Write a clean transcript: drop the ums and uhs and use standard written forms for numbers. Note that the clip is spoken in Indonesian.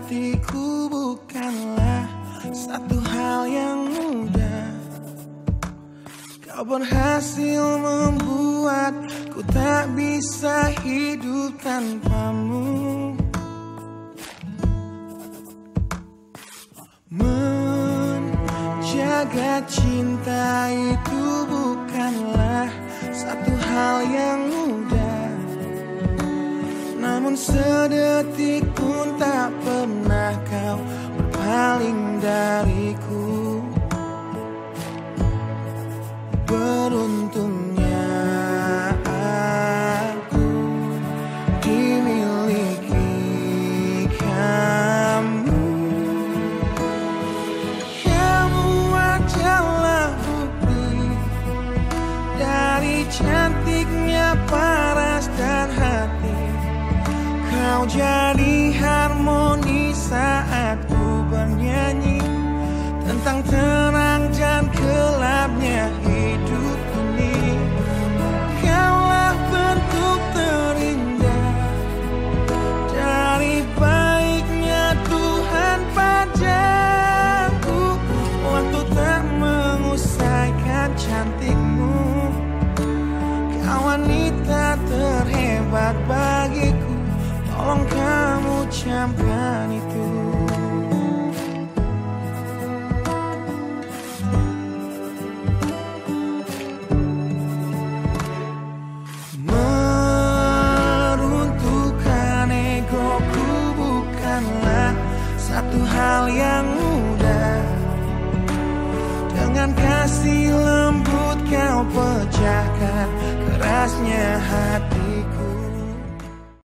sejatiku bukanlah satu hal yang mudah. Kau berhasil membuatku tak bisa hidup tanpamu. Menjaga cinta itu bukanlah satu hal yang mudah, namun sedetik pun tak pernah kau berpaling dariku. Beruntungnya aku dimiliki kamu. Kamu adalah bukti dari cantiknya paras dan hati. Kau jadi harmoni saat ku bernyanyi tentang terang dan gelapnya hidup ini. Kaulah bentuk terindah dari baiknya Tuhan padaku. Waktu tak mengusaikan cantikmu, kau wanita terhebat bagiku. Tolong kamu camkan itu. Meruntuhkan egoku bukanlah satu hal yang mudah. Dengan kasih lembut kau pecahkan kerasnya hatiku.